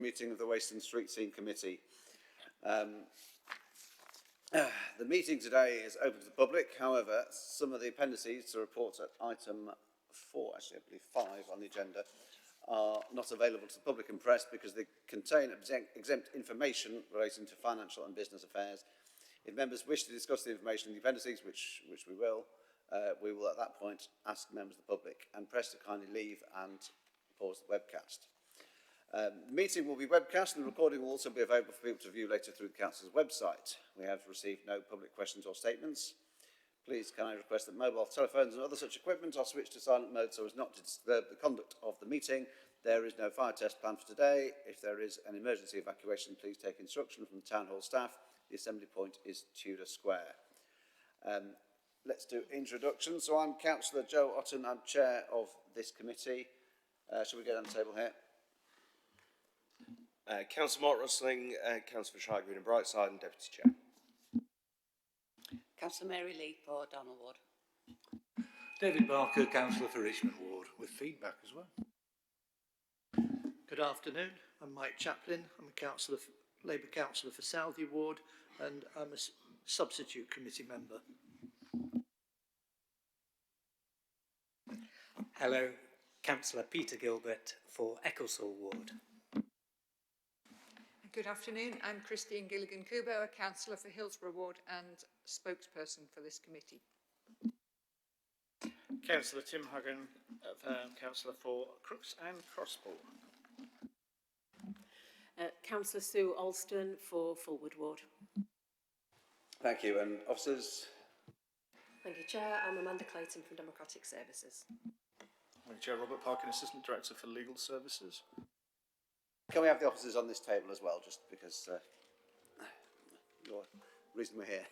Meeting of the Waste and Street Scene Committee. The meeting today is open to the public. However, some of the appendices to reports at item 4, actually I believe 5 on the agenda, are not available to the public and press because they contain exempt information relating to financial and business affairs. If members wish to discuss the information in the appendices, which we will at that point ask members of the public and press to kindly leave and pause the webcast. The meeting will be webcast and the recording will also be available for people to view later through the Council's website. We have received no public questions or statements. Please can I request that mobile telephones and other such equipment are switched to silent mode so as not to disturb the conduct of the meeting. There is no fire test planned for today. If there is an emergency evacuation, please take instruction from the Town Hall staff. The assembly point is Tudor Square. Let's do introductions. So I'm Councillor Joe Otten. I'm chair of this committee. Shall we get on the table here? Councillor Mark Rusling, Councillor for Shire Green and Brightside and Deputy Chair. Councillor Mary Lee for Donald Ward. David Barker, Councillor for Richmond Ward, with feedback as well. Good afternoon, I'm Mike Chaplin. I'm a Labour Councillor for Southey Ward and I'm a substitute committee member. Hello, Councillor Peter Gilbert for Ecclesall Ward. Good afternoon, I'm Christine Gilligan Kubo, a councillor for Hillsborough Ward and spokesperson for this committee. Councillor Tim Huggan, councillor for Crooks and Crosspool. Councillor Sue Alston for Fulwood Ward. Thank you. And officers? Thank you, Chair. I'm Amanda Clayton from Democratic Services. Thank you, Chair. Robert Parkin, Assistant Director for Legal Services. Can we have the officers on this table as well, just because you're the reason we're here?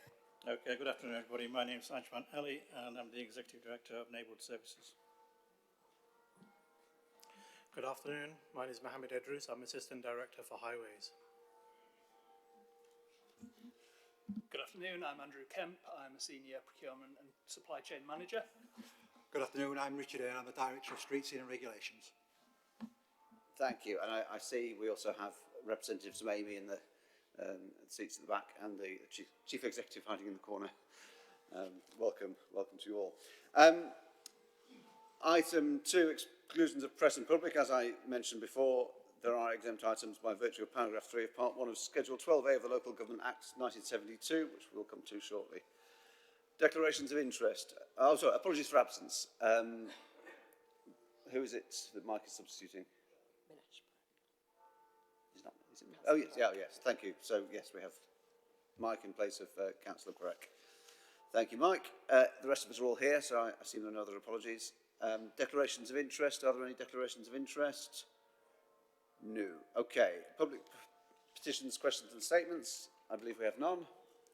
Okay, good afternoon, everybody. My name is Ajman Ali, and I'm the Executive Director of Neighbourhood Services. Good afternoon. My name is Mohammed Edrus. I'm Assistant Director for Highways. Good afternoon. I'm Andrew Kemp. I'm a Senior Procurement and Supply Chain Manager. Good afternoon. I'm Richard Eyre. I'm the Director of Street Scene and Regulations. Thank you. And I see we also have representatives from Amy in the seats at the back and the Chief Executive hiding in the corner. Welcome to you all. Item 2, exclusions of press and public. As I mentioned before, there are exempt items by virtue of paragraph 3 of part 1 of Schedule 12A of the Local Government Act 1972, which we'll come to shortly. Declarations of interest. Oh, sorry, apologies for absence. Who is it that Mike is substituting? Oh, yes, yes, thank you. So, yes, we have Mike in place of Councillor Breck. Thank you, Mike. The rest of us are all here, so I see no other apologies. Declarations of interest. Are there any declarations of interest? No. Okay. Public petitions, questions and statements. I believe we have none.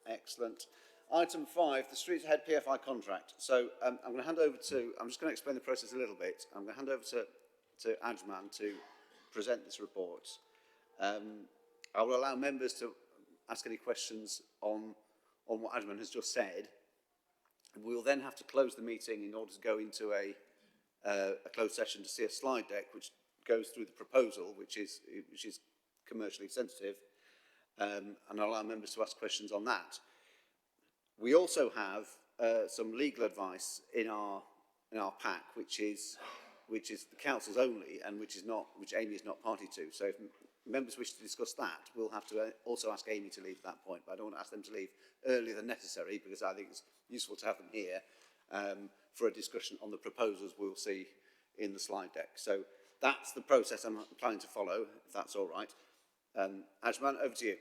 Excellent. Item 5, the Streets Ahead PFI contract. So, I'm going to hand over to, I'm just going to explain the process a little bit. I'm going to hand over to Ajman to present this report. I will allow members to ask any questions on what Ajman has just said. We will then have to close the meeting in order to go into a closed session to see a slide deck which goes through the proposal, which is commercially sensitive, and I'll allow members to ask questions on that. We also have some legal advice in our pack, which is the council's only, and which Amy is not party to. So if members wish to discuss that, we'll have to also ask Amy to leave at that point, but I don't want to ask them to leave earlier than necessary because I think it's useful to have them here for a discussion on the proposals we'll see in the slide deck. So that's the process I'm planning to follow, if that's all right. Ajman, over to you.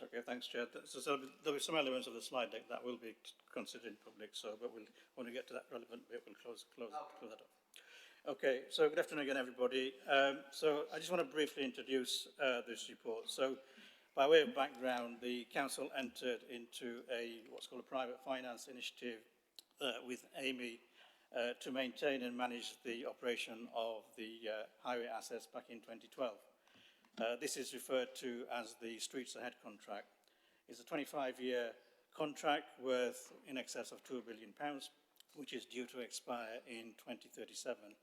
Okay, thanks, Chair. So there'll be some elements of the slide deck that will be considered in public, but when we get to that relevant bit, we'll close that off. Okay, so good afternoon again, everybody. So I just want to briefly introduce this report. So by way of background, the council entered into what's called a private finance initiative with Amy to maintain and manage the operation of the highway assets back in 2012. This is referred to as the Streets Ahead contract. It's a 25-year contract worth in excess of £2 billion, which is due to expire in 2037.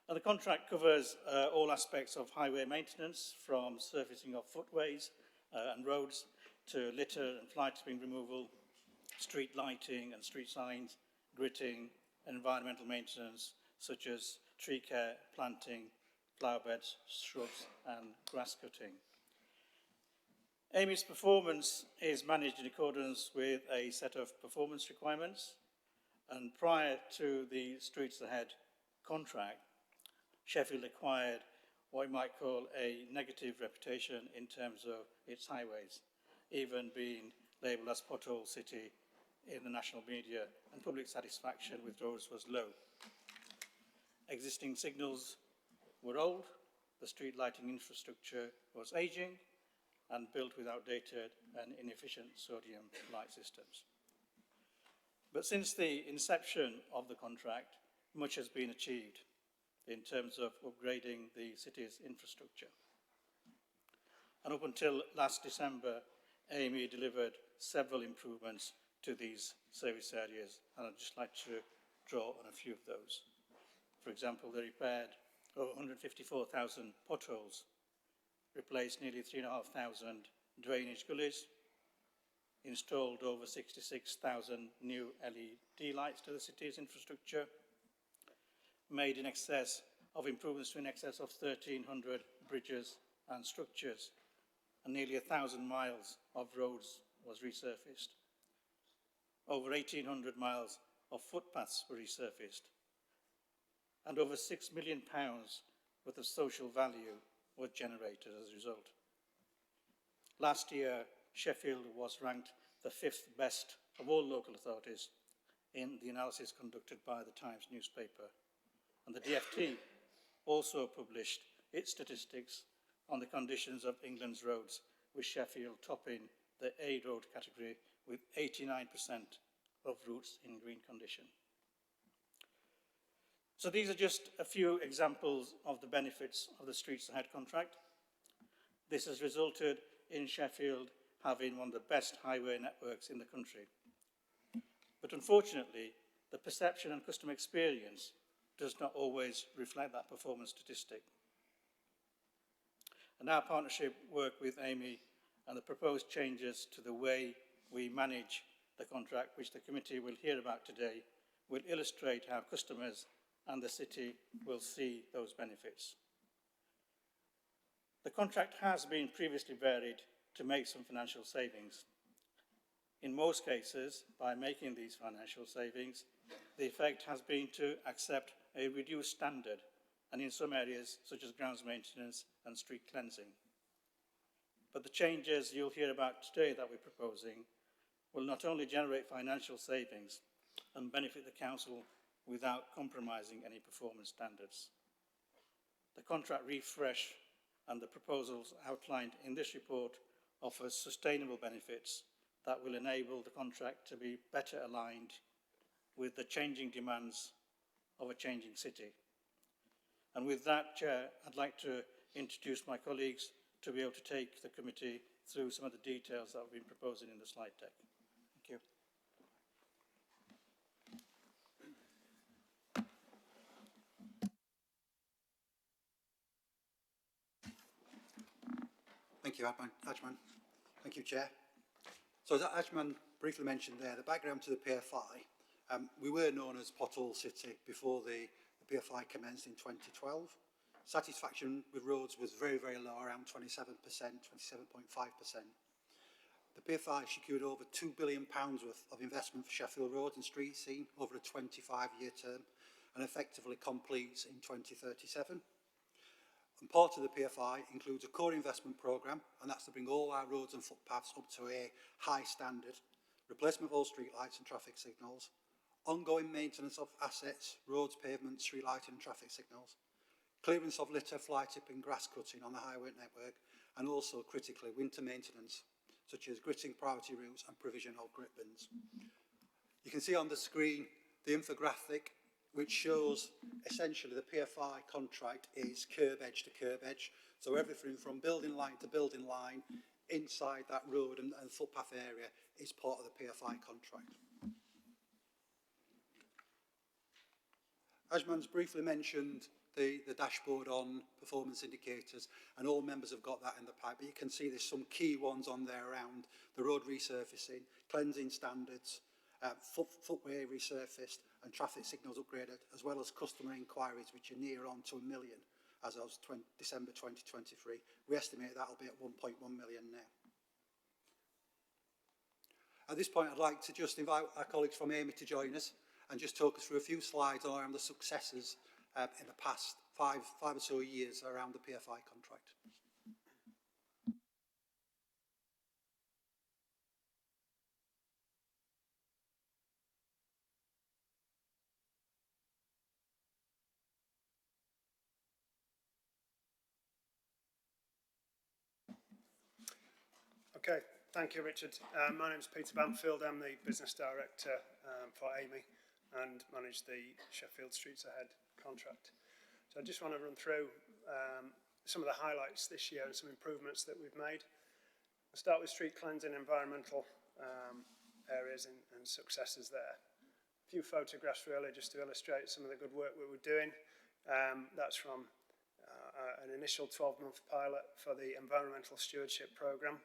And the contract covers all aspects of highway maintenance, from surfacing of footways and roads to litter and fly tipping removal, street lighting and street signs, gritting, and environmental maintenance such as tree care, planting, flower beds, shrubs and grass cutting. Amy's performance is managed in accordance with a set of performance requirements, and prior to the Streets Ahead contract, Sheffield acquired what you might call a negative reputation in terms of its highways, even being labelled as pothole city in the national media, and public satisfaction with roads was low. Existing signals were old, the street lighting infrastructure was ageing, and built with outdated and inefficient sodium light systems. But since the inception of the contract, much has been achieved in terms of upgrading the city's infrastructure. And up until last December, Amy delivered several improvements to these service areas, and I'd just like to draw on a few of those. For example, they repaired over 154,000 potholes, replaced nearly 3,500 drainage gullies, installed over 66,000 new LED lights to the city's infrastructure, made in excess of improvements to in excess of 1,300 bridges and structures, and nearly 1,000 miles of roads was resurfaced. Over 1,800 miles of footpaths were resurfaced, and over £6 million worth of social value was generated as a result. Last year, Sheffield was ranked the 5th best of all local authorities in the analysis conducted by the Times newspaper. And the DfT also published its statistics on the conditions of England's roads, with Sheffield topping the A road category with 89% of routes in green condition. So these are just a few examples of the benefits of the Streets Ahead contract. This has resulted in Sheffield having one of the best highway networks in the country. But unfortunately, the perception and customer experience does not always reflect that performance statistic. And our partnership work with Amy and the proposed changes to the way we manage the contract, which the committee will hear about today, will illustrate how customers and the city will see those benefits. The contract has been previously varied to make some financial savings. In most cases, by making these financial savings, the effect has been to accept a reduced standard, and in some areas, such as grounds maintenance and street cleansing. But the changes you'll hear about today that we're proposing will not only generate financial savings and benefit the council without compromising any performance standards. The contract refresh and the proposals outlined in this report offer sustainable benefits that will enable the contract to be better aligned with the changing demands of a changing city. And with that, Chair, I'd like to introduce my colleagues to be able to take the committee through some of the details that we've been proposing in the slide deck. Thank you. Thank you, Ajman. Thank you, Chair. So as Ajman briefly mentioned there, the background to the PFI, we were known as Pothole City before the PFI commenced in 2012. Satisfaction with roads was very, very low, around 27%, 27.5%. The PFI secured over £2 billion worth of investment for Sheffield roads and streets seen over a 25-year term, and effectively completes in 2037. And part of the PFI includes a core investment programme, and that's to bring all our roads and footpaths up to a high standard, replacement of all street lights and traffic signals, ongoing maintenance of assets, roads, pavements, street lighting and traffic signals, clearance of litter, fly tipping, grass cutting on the highway network, and also critically winter maintenance, such as gritting priority routes and provision of grit bins. You can see on the screen the infographic which shows essentially the PFI contract is curb edge to curb edge. So everything from building line to building line inside that road and footpath area is part of the PFI contract. Ajman's briefly mentioned the dashboard on performance indicators, and all members have got that in the pipe. But you can see there's some key ones on there around the road resurfacing, cleansing standards, footway resurfaced, and traffic signals upgraded, as well as customer inquiries, which are near on to 1 million as of December 2023. We estimate that'll be at 1.1 million now. At this point, I'd like to just invite our colleagues from Amy to join us and just talk us through a few slides around the successes in the past five or so years around the PFI contract. Okay, thank you, Richard. My name is Peter Bamfield. I'm the Business Director for Amy and manage the Sheffield Streets Ahead contract. So I just want to run through some of the highlights this year and some improvements that we've made. I'll start with street cleansing, environmental areas and successes there. A few photographs really just to illustrate some of the good work we were doing. That's from an initial 12-month pilot for the Environmental Stewardship Programme.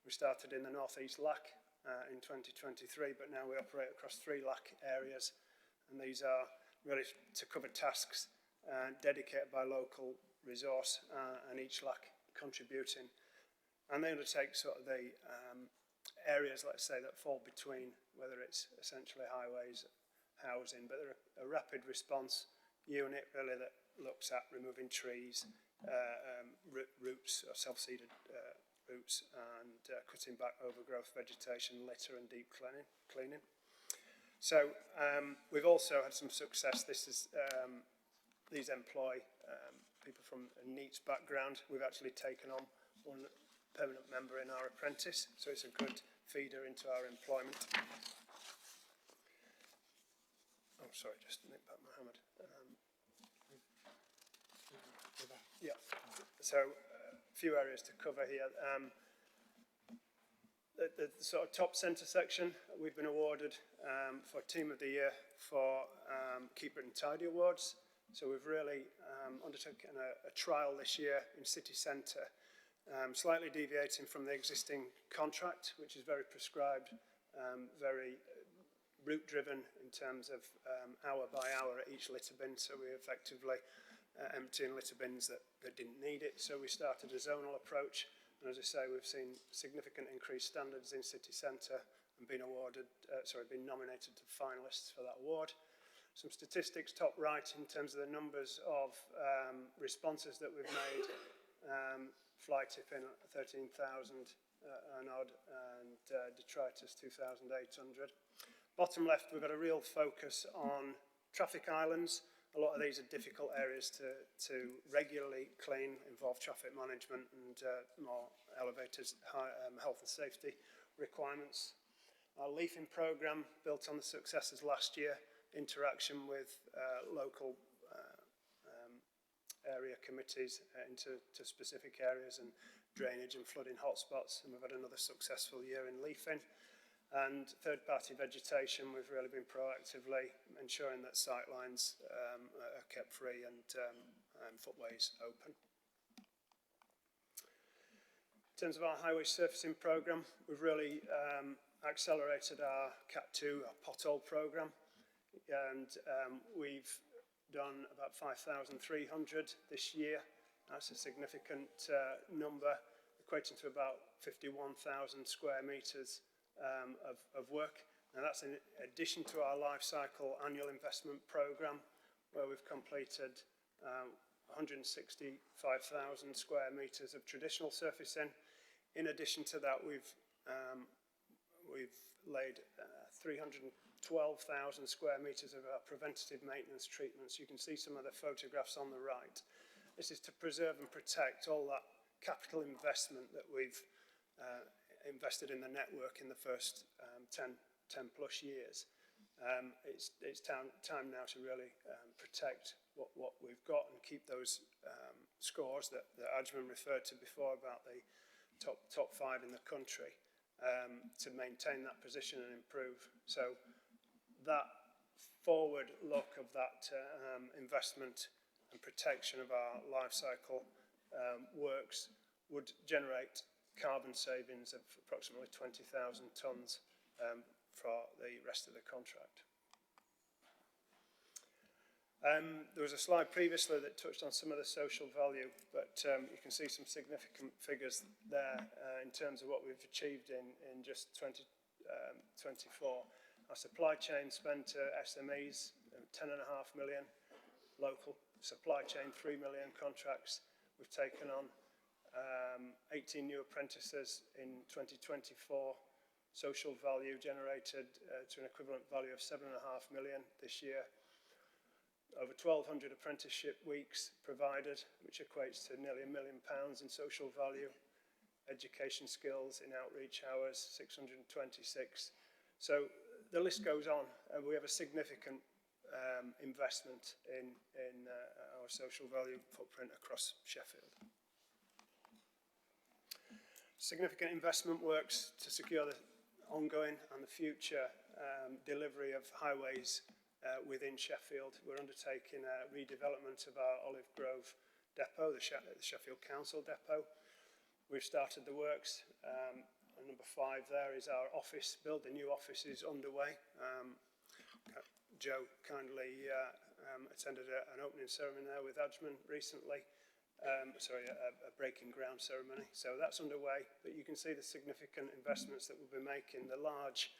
We started in the North East LAC in 2023, but now we operate across 3 LAC areas, and these are really to cover tasks dedicated by local resource and each LAC contributing. And they undertake sort of the areas, let's say, that fall between, whether it's essentially highways, housing, but they're a rapid response unit really that looks at removing trees, roots or self-seeded roots, and cutting back overgrowth vegetation, litter and deep cleaning. So we've also had some success. These employ people from a NEETs background. We've actually taken on one permanent member in our apprentice, so it's a good feeder into our employment. Oh, sorry, just nip back Mohammed. Yeah, so a few areas to cover here. The sort of top centre section, we've been awarded for Team of the Year for Keep It and Tidy Awards. So we've really undertaken a trial this year in city centre, slightly deviating from the existing contract, which is very prescribed, very route-driven in terms of hour by hour at each litter bin. So we effectively emptying litter bins that didn't need it. So we started a zonal approach. And as I say, we've seen significant increased standards in city centre and been nominated to finalists for that award. Some statistics top right in terms of the numbers of responses that we've made. Fly tipping 13,000 and odd, and detritus 2,800. Bottom left, we've got a real focus on traffic islands. A lot of these are difficult areas to regularly clean, involve traffic management and more elevated health and safety requirements. Our leafing programme, built on the successes last year, interaction with local area committees into specific areas and drainage and flooding hotspots, and we've had another successful year in leafing. And third-party vegetation, we've really been proactively ensuring that sightlines are kept free and footways open. In terms of our highway surfacing programme, we've really accelerated our CAT2, our pothole programme, and we've done about 5,300 this year. That's a significant number, equating to about 51,000 square metres of work. Now that's in addition to our life cycle annual investment programme, where we've completed 165,000 square metres of traditional surfacing. In addition to that, we've laid 312,000 square metres of our preventative maintenance treatments. You can see some of the photographs on the right. This is to preserve and protect all that capital investment that we've invested in the network in the first 10 plus years. It's time now to really protect what we've got and keep those scores that Ajman referred to before about the top 5 in the country, to maintain that position and improve. So that forward look of that investment and protection of our life cycle works would generate carbon savings of approximately 20,000 tonnes for the rest of the contract. There was a slide previously that touched on some of the social value, but you can see some significant figures there in terms of what we've achieved in just 2024. Our supply chain spent to SMEs 10.5 million, local supply chain 3 million contracts. We've taken on 18 new apprentices in 2024, social value generated to an equivalent value of 7.5 million this year. Over 1,200 apprenticeship weeks provided, which equates to nearly £1 million in social value. Education skills in outreach hours, 626. So the list goes on, and we have a significant investment in our social value footprint across Sheffield. Significant investment works to secure the ongoing and the future delivery of highways within Sheffield. We're undertaking a redevelopment of our Olive Grove depot, the Sheffield Council depot. We've started the works. And number 5 there is our office build. The new office is underway. Joe kindly attended an opening ceremony there with Adjman recently. A breaking ground ceremony. So that's underway, but you can see the significant investments that we'll be making. The large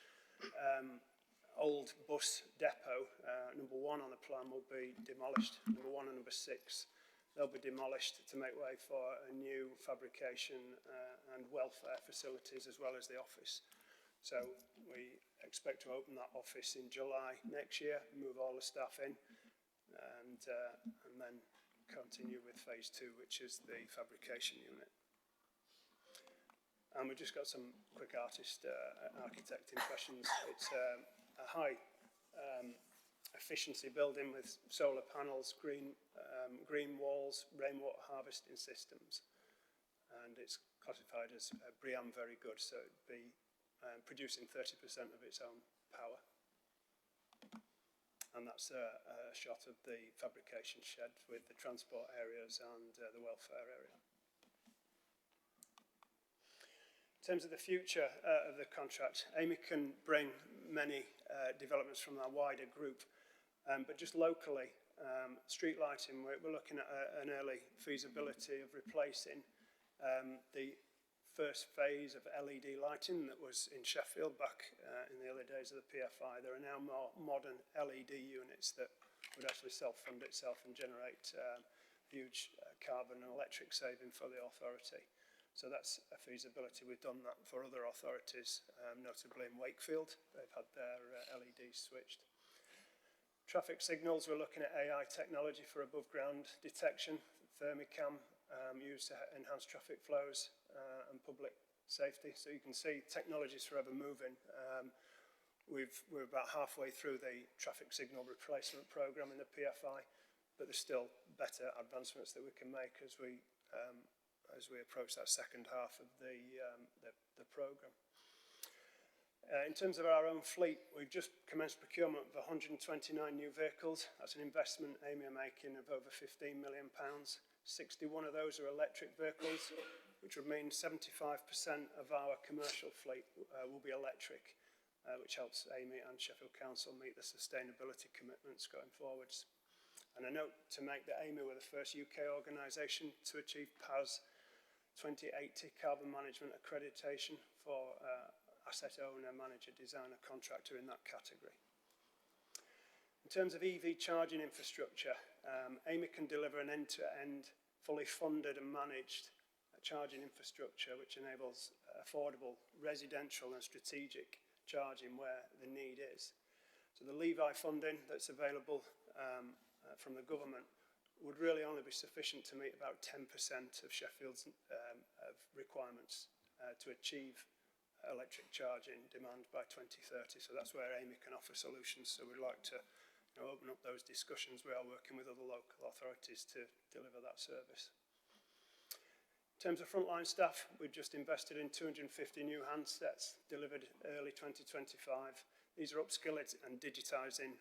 old bus depot, number 1 on the plan, will be demolished. Number 1 and number 6, they'll be demolished to make way for a new fabrication and welfare facilities as well as the office. So we expect to open that office in July next year, move all the staff in, and then continue with phase 2, which is the fabrication unit. And we've just got some quick architect impressions. It's a high efficiency building with solar panels, green walls, rainwater harvesting systems, and it's classified as BREEAM very good, so it'd be producing 30% of its own power. And that's a shot of the fabrication shed with the transport areas and the welfare area. In terms of the future of the contract, Amy can bring many developments from our wider group, but just locally, street lighting, we're looking at an early feasibility of replacing the first phase of LED lighting that was in Sheffield back in the early days of the PFI. There are now more modern LED units that would actually self-fund itself and generate huge carbon and electric saving for the authority. So that's a feasibility. We've done that for other authorities, notably in Wakefield. They've had their LEDs switched. Traffic signals, we're looking at AI technology for above ground detection, Thermicam used to enhance traffic flows and public safety. So you can see technology is forever moving. We're about halfway through the traffic signal replacement programme in the PFI, but there's still better advancements that we can make as we approach that second half of the programme. In terms of our own fleet, we've just commenced procurement of 129 new vehicles. That's an investment Amy are making of over £15 million. 61 of those are electric vehicles, which would mean 75% of our commercial fleet will be electric, which helps Amy and Sheffield Council meet the sustainability commitments going forwards. And a note to make that Amy were the first UK organisation to achieve PAS 2080 carbon management accreditation for asset owner, manager, designer, contractor in that category. In terms of EV charging infrastructure, Amy can deliver an end-to-end, fully funded and managed charging infrastructure which enables affordable residential and strategic charging where the need is. So the Levi funding that's available from the government would really only be sufficient to meet about 10% of Sheffield's requirements to achieve electric charging demand by 2030. So that's where Amy can offer solutions. So we'd like to open up those discussions. We are working with other local authorities to deliver that service. In terms of frontline staff, we've just invested in 250 new handsets delivered early 2025. These are upskilling and digitising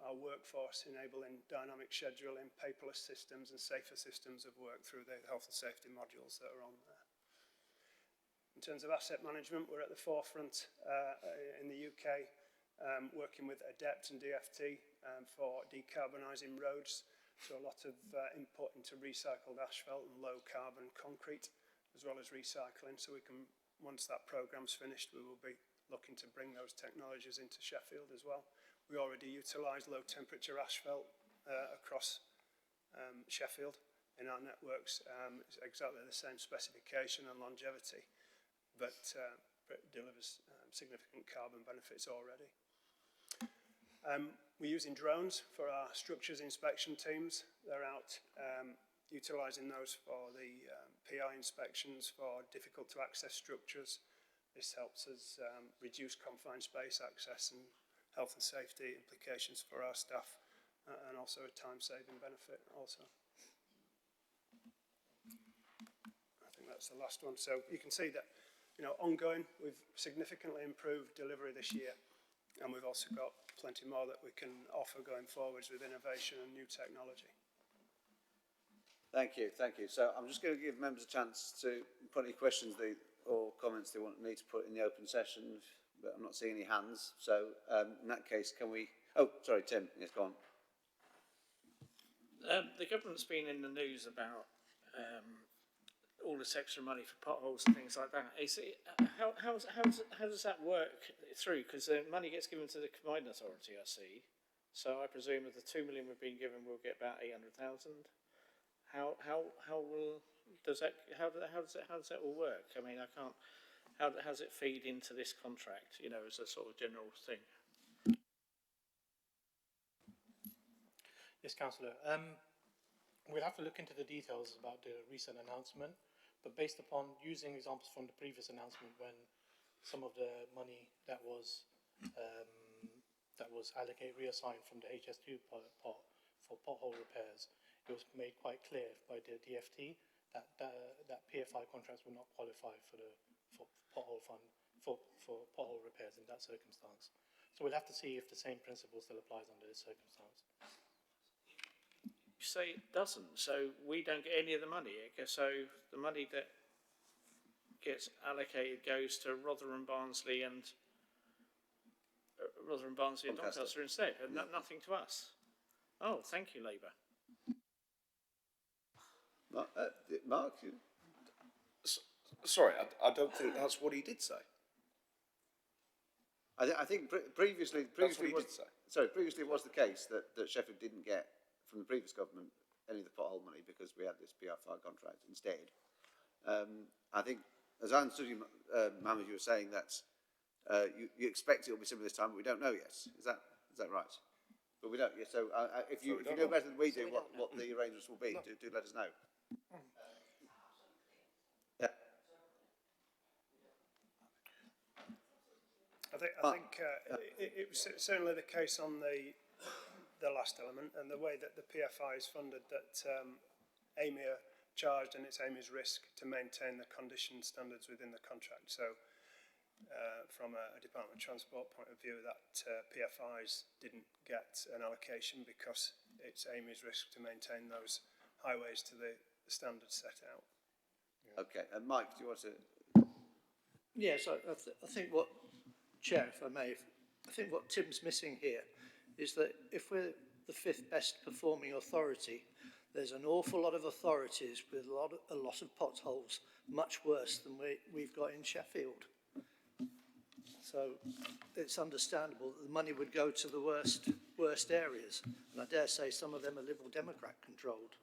our workforce, enabling dynamic scheduling, paperless systems and safer systems of work through the health and safety modules that are on there. In terms of asset management, we're at the forefront in the UK, working with ADEPT and DFT for decarbonising roads. So a lot of input into recycled asphalt and low carbon concrete, as well as recycling. So we can, once that programme's finished, we will be looking to bring those technologies into Sheffield as well. We already utilise low temperature asphalt across Sheffield in our networks. It's exactly the same specification and longevity, but it delivers significant carbon benefits already. We're using drones for our structures inspection teams. They're out utilising those for the PI inspections for difficult to access structures. This helps us reduce confined space access and health and safety implications for our staff, and also a time-saving benefit also. I think that's the last one. So you can see that, you know, ongoing, we've significantly improved delivery this year, and we've also got plenty more that we can offer going forwards with innovation and new technology. Thank you, thank you. So I'm just going to give members a chance to put any questions or comments they need to put in the open session, but I'm not seeing any hands. So in that case, can we... Oh, sorry, Tim. Yes, go on. The government's been in the news about all this extra money for potholes and things like that. How does that work through? Because the money gets given to the combined authority, I see. So I presume of the 2 million we've been given, we'll get about 800,000. How does that all work? I mean, I can't. How does it feed into this contract? You know, as a sort of general thing. Yes, Councillor. We'll have to look into the details about the recent announcement, but based upon using examples from the previous announcement, when some of the money that was reassigned from the HS2 pot for pothole repairs, it was made quite clear by the DFT that PFI contracts will not qualify for pothole fund for pothole repairs in that circumstance. So we'll have to see if the same principle still applies under this circumstance. You say it doesn't, so we don't get any of the money. So the money that gets allocated goes to Rotherham, Barnsley and Doncaster instead, and nothing to us. Oh, thank you, Labour. Mark? Sorry, I don't think that's what he did say. I think previously it was the case that Sheffield didn't get from the previous government any of the pothole money because we had this PFI contract instead. I think, as I understood you, Mohammed, you were saying that you expect it will be similar this time, but we don't know yet. Is that right? But we don't. Yeah, so if you know better than we do what the arrangements will be, do let us know. Yeah. I think it was certainly the case on the last element, and the way that the PFI is funded, that AMI are charged, and it's AMI's risk to maintain the condition standards within the contract. So from a Department of Transport point of view, that PFIs didn't get an allocation because it's AMI's risk to maintain those highways to the standards set out. Okay, and Mike, do you want to... Yes, I think what, Chair, if I may, I think what Tim's missing here is that if we're the 5th best performing authority, there's an awful lot of authorities with a lot of potholes, much worse than we've got in Sheffield. So it's understandable that the money would go to the worst areas, and I dare say some of them are Liberal Democrat controlled.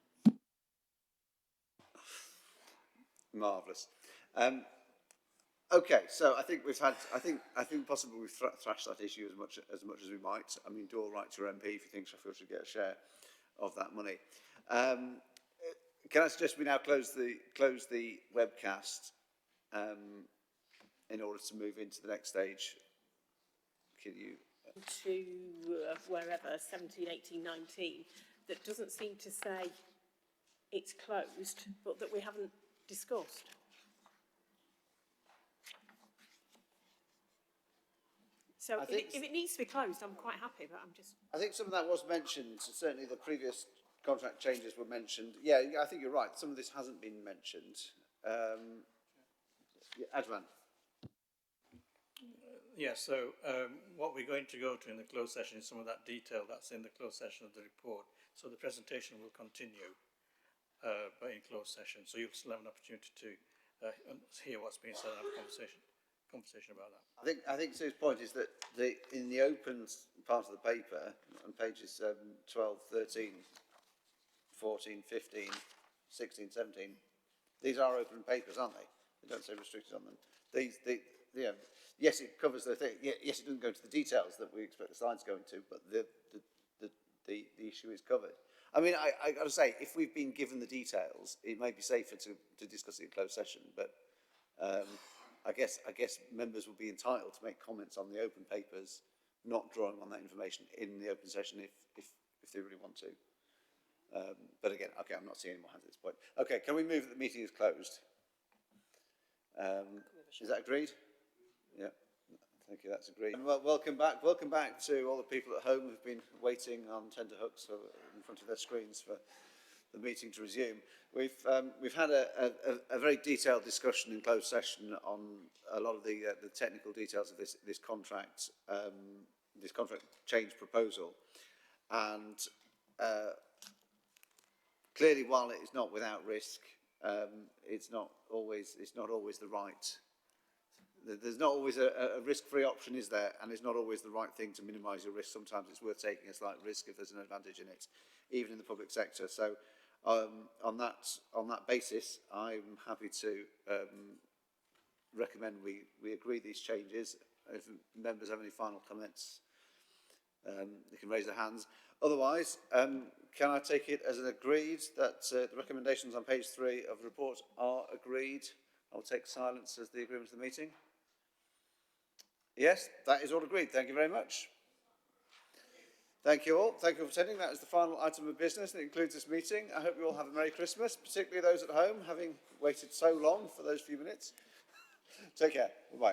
Marvellous. Okay, so I think we've had. I think possibly we've thrashed that issue as much as we might. I mean, do all right to your MP if you think Sheffield should get a share of that money. Can I suggest we now close the webcast in order to move into the next stage? Can you? To wherever, 17, 18, 19, that doesn't seem to say it's closed, but that we haven't discussed. So I if it needs to be closed, I'm quite happy, but I'm just... I think some of that was mentioned, certainly the previous contract changes were mentioned. Yeah, I think you're right, some of this hasn't been mentioned. Advan. Yes, so what we're going to go to in the closed session is some of that detail that's in the closed session of the report. So the presentation will continue, but in closed session. So you'll still have an opportunity to hear what's being said and have a conversation about that. I think Sue's point is that in the open part of the paper, on pages 12, 13, 14, 15, 16, 17, these are open papers, aren't they? They don't say restricted on them. Yes, it covers the thing. Yes, it doesn't go into the details that we expect the slides go into, but the issue is covered. I mean, I got to say, if we've been given the details, it may be safer to discuss it in closed session, but I guess members will be entitled to make comments on the open papers, not drawing on that information in the open session if they really want to. But again, okay, I'm not seeing any more hands at this point. Okay, can we move that the meeting is closed? Is that agreed? Yeah, thank you, that's agreed. Well, welcome back to all the people at home who've been waiting on tenterhooks in front of their screens for the meeting to resume. We've had a very detailed discussion in closed session on a lot of the technical details of this contract change proposal, and clearly, while it is not without risk, it's not always the right. There's not always a risk-free option, is there? And it's not always the right thing to minimise your risk. Sometimes it's worth taking a slight risk if there's an advantage in it, even in the public sector. So on that basis, I'm happy to recommend we agree these changes. If members have any final comments, they can raise their hands. Otherwise, can I take it as an agreed that the recommendations on page 3 of the report are agreed? I'll take silence as the agreement of the meeting. Yes, that is all agreed. Thank you very much. Thank you all. Thank you for attending. That is the final item of business that includes this meeting. I hope you all have a Merry Christmas, particularly those at home, having waited so long for those few minutes. Take care. Bye-bye.